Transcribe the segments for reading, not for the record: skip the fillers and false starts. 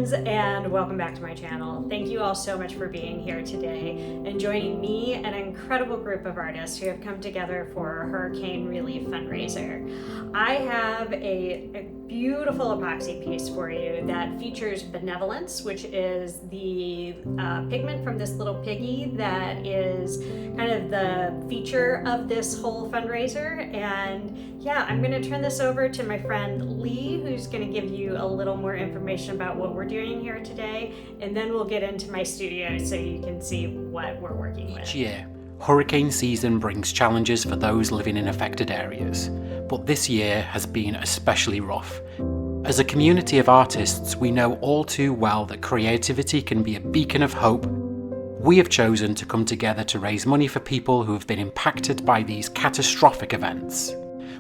friends, and welcome back to my channel. Thank you all so much for being here today and joining me and an incredible group of artists who have come together for a hurricane relief fundraiser. I have a beautiful epoxy piece for you that features Benevolence, which is the pigment from this little piggy that is kind of the feature of this whole fundraiser. And yeah, I'm going to turn this over to my friend Lee, who's going to give you a little more information about what we're doing here today, and then we'll get into my studio so you can see what we're working with. Each year, hurricane season brings challenges for those living in affected areas, but this year has been especially rough. As a community of artists, we know all too well that creativity can be a beacon of hope. We have chosen to come together to raise money for people who have been impacted by these catastrophic events.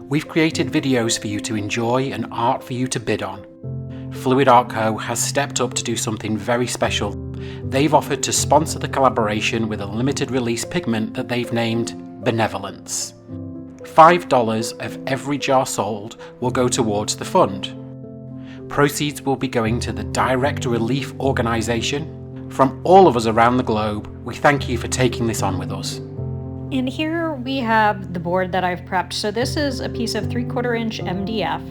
We've created videos for you to enjoy and art for you to bid on. Fluid Art Co has stepped up to do something very special. They've offered to sponsor the collaboration with a limited release pigment that they've named Benevolence. $5 of every jar sold will go towards the fund. Proceeds will be going to the Direct Relief Organisation. From all of us around the globe, we thank you for taking this on with us. And here we have the board that I've prepped. So this is a piece of 3/4 inch MDF.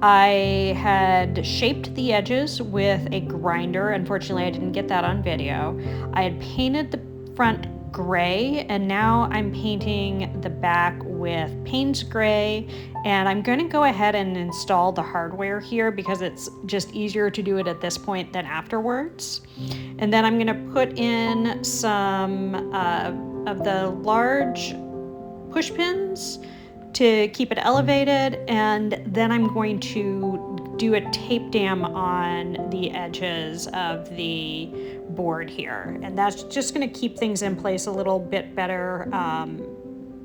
I had shaped the edges with a grinder. Unfortunately, I didn't get that on video. I had painted the front gray, and now I'm painting the back with Payne's gray. And I'm going to go ahead and install the hardware here because it's just easier to do it at this point than afterwards. And then I'm going to put in some of the large push pins to keep it elevated, and then I'm going to do a tape dam on the edges of the board here, and that's just going to keep things in place a little bit better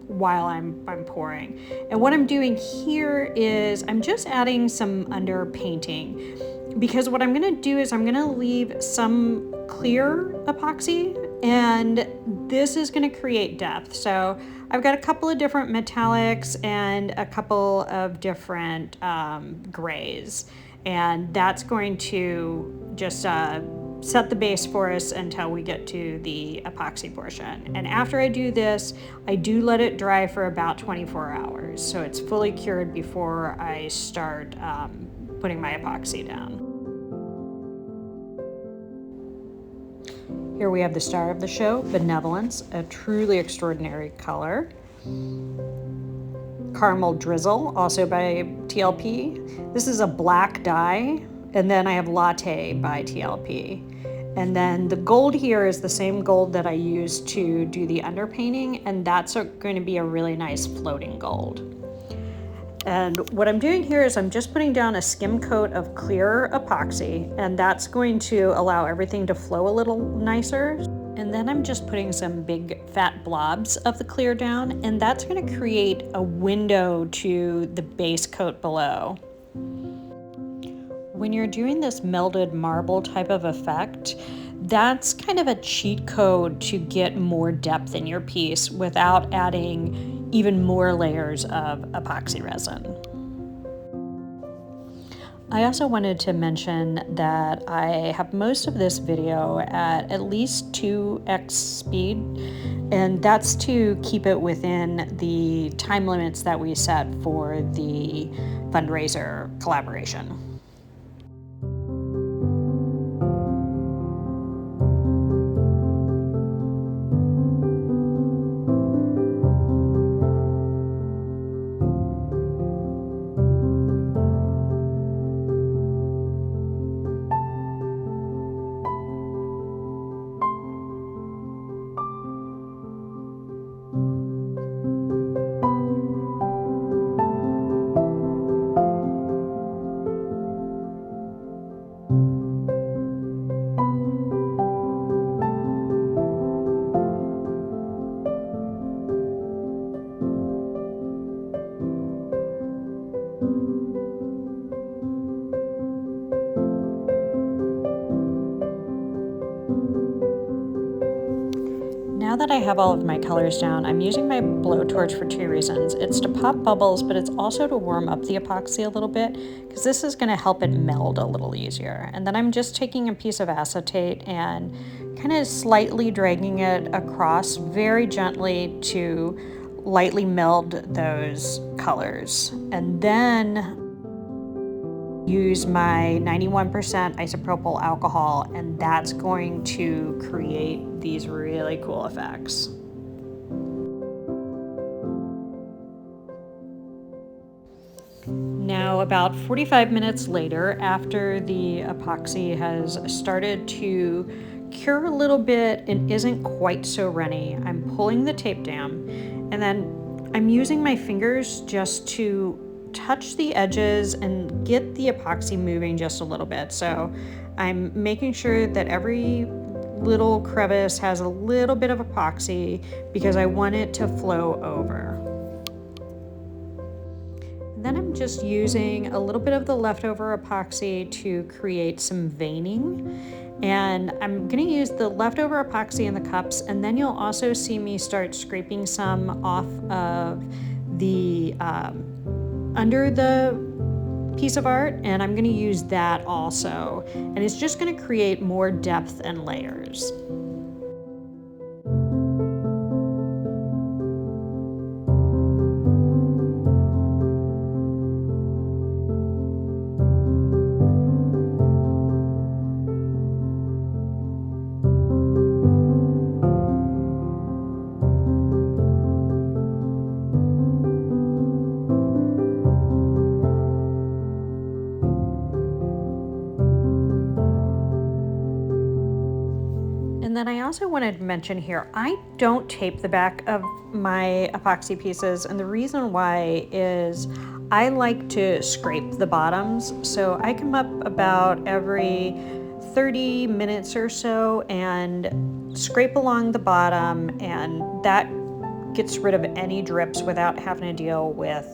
while I'm pouring. And what I'm doing here is I'm just adding some underpainting, because what I'm going to do is I'm going to leave some clear epoxy, and this is going to create depth. So I've got a couple of different metallics and a couple of different grays, and that's going to just set the base for us until we get to the epoxy portion. And after I do this, I do let it dry for about 24 hours, so it's fully cured before I start putting my epoxy down. Here we have the star of the show, Benevolence, a truly extraordinary color. Caramel Drizzle, also by TLP. This is a black dye, and then I have Latte by TLP. And then the gold here is the same gold that I used to do the underpainting, and that's going to be a really nice floating gold. And what I'm doing here is I'm just putting down a skim coat of clear epoxy, and that's going to allow everything to flow a little nicer. And then I'm just putting some big fat blobs of the clear down, and that's going to create a window to the base coat below. When you're doing this melded marble type of effect, that's kind of a cheat code to get more depth in your piece without adding even more layers of epoxy resin. I also wanted to mention that I have most of this video at least 2x speed, and that's to keep it within the time limits that we set for the fundraiser collaboration. that I have all of my colors down, I'm using my blowtorch for two reasons. It's to pop bubbles, but it's also to warm up the epoxy a little bit, because this is going to help it meld a little easier. And then I'm just taking a piece of acetate and kind of slightly dragging it across very gently to lightly meld those colors. And then use my 91% isopropyl alcohol, and that's going to create these really cool effects. Now, about 45 minutes later, after the epoxy has started to cure a little bit and isn't quite so runny, I'm pulling the tape down, and then I'm using my fingers just to touch the edges and get the epoxy moving just a little bit. So I'm making sure that every little crevice has a little bit of epoxy because I want it to flow over. And then I'm just using a little bit of the leftover epoxy to create some veining. And I'm going to use the leftover epoxy in the cups, and then you'll also see me start scraping some off of the under the piece of art, and I'm going to use that also, and it's just going to create more depth and layers. And then I also wanted to mention here, I don't tape the back of my epoxy pieces, and the reason why is I like to scrape the bottoms. So I come up about every 30 minutes or so and scrape along the bottom, and that gets rid of any drips without having to deal with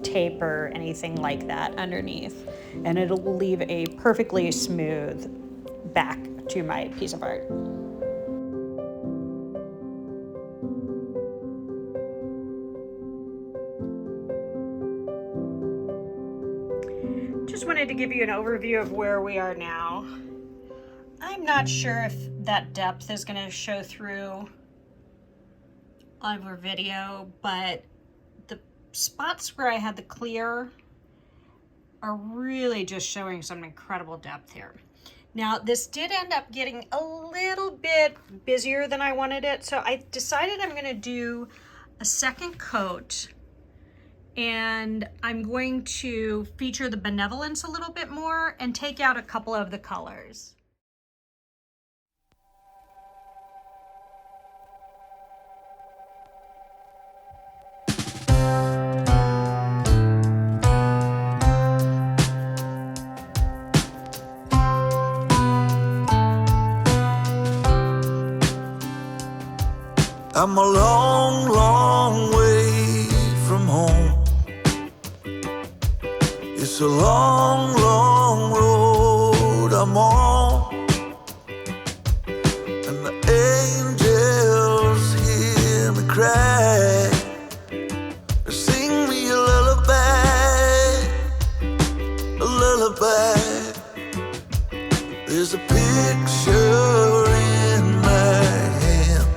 tape or anything like that underneath. And it'll leave a perfectly smooth back to my piece of art. Just wanted to give you an overview of where we are now. I'm not sure if that depth is going to show through on our video, but the spots where I had the clear are really just showing some incredible depth here. Now, this did end up getting a little bit busier than I wanted it, so I decided I'm going to do a second coat, and I'm going to feature the Benevolence a little bit more and take out a couple of the colors. I'm a long, long way from home. It's a long, long road I'm on, and the angels hear me cry. They sing me a lullaby, a lullaby. There's a picture in my hand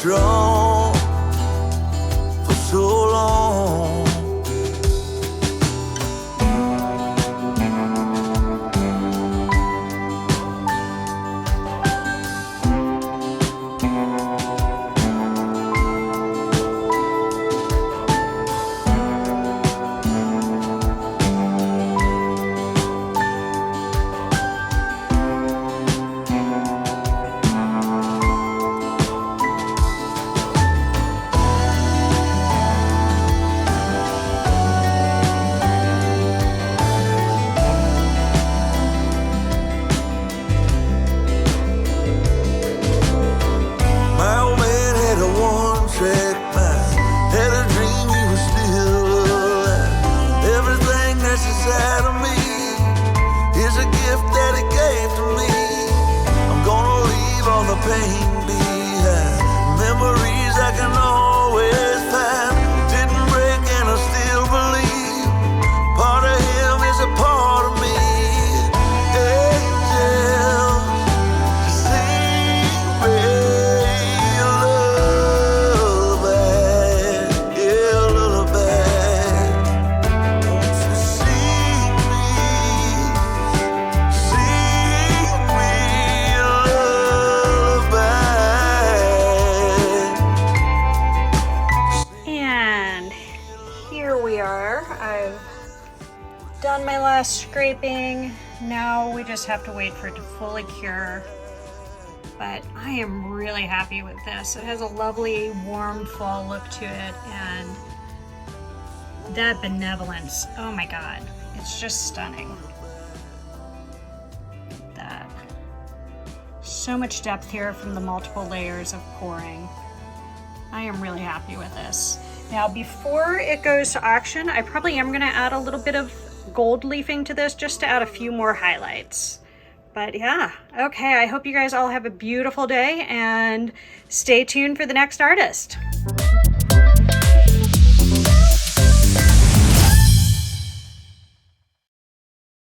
strong for so long. Pain behind, memories I can always find. Didn't break and I still believe. Part of him is a part of me. Angels sing me a lullaby, yeah, a lullaby. Won't you sing me a And here we are. I've done my last scraping. Now we just have to wait for it to fully cure. But I am really happy with this. It has a lovely warm fall look to it, and that Benevolence, oh my god, it's just stunning. That. So much depth here from the multiple layers of pouring. I am really happy with this. Now, before it goes to auction, I probably am gonna add a little bit of gold leafing to this just to add a few more highlights. But yeah, okay, I hope you guys all have a beautiful day and stay tuned for the next artist.